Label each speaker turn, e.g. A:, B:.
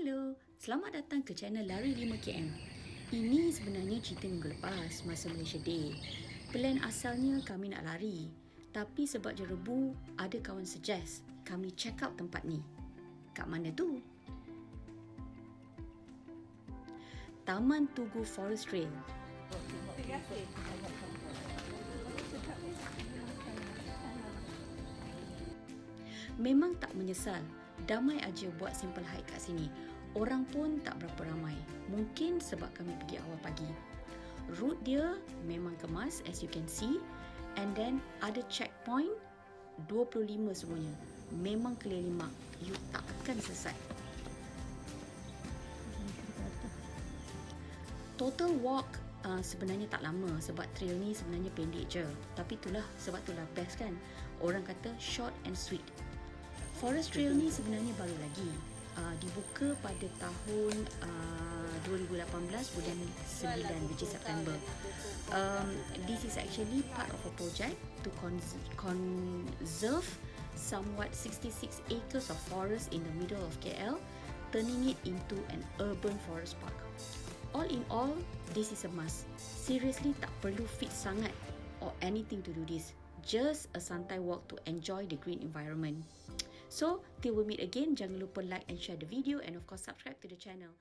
A: Hello, selamat datang ke channel Lari 5km. Ini sebenarnya cerita minggu lepas masa Malaysia Day. Plan asalnya kami nak lari, tapi sebab jerebu, ada kawan suggest kami check out tempat ni. Kat mana tu? Taman Tugu Forest Trail. Memang tak menyesal. Damai aja buat simple hike kat sini. Orang pun tak berapa ramai. Mungkin sebab kami pergi awal pagi. Route dia memang kemas as you can see. And then ada checkpoint 25 semuanya. Memang clear mark. You takkan sesat. Total walk sebenarnya tak lama sebab trail ni sebenarnya pendek je. Tapi itulah sebab itulah best kan. Orang kata short and sweet. Forest Trail ni sebenarnya baru lagi. Dibuka pada tahun 2018 bulan 9 which is September. This is actually part of a project to conserve somewhat 66 acres of forest in the middle of KL, turning it into an urban forest park. All in all, this is a must. Seriously, tak perlu fit sangat or anything to do this. Just a santai walk to enjoy the green environment. So, till we meet again, jangan lupa like and share the video and of course subscribe to the channel.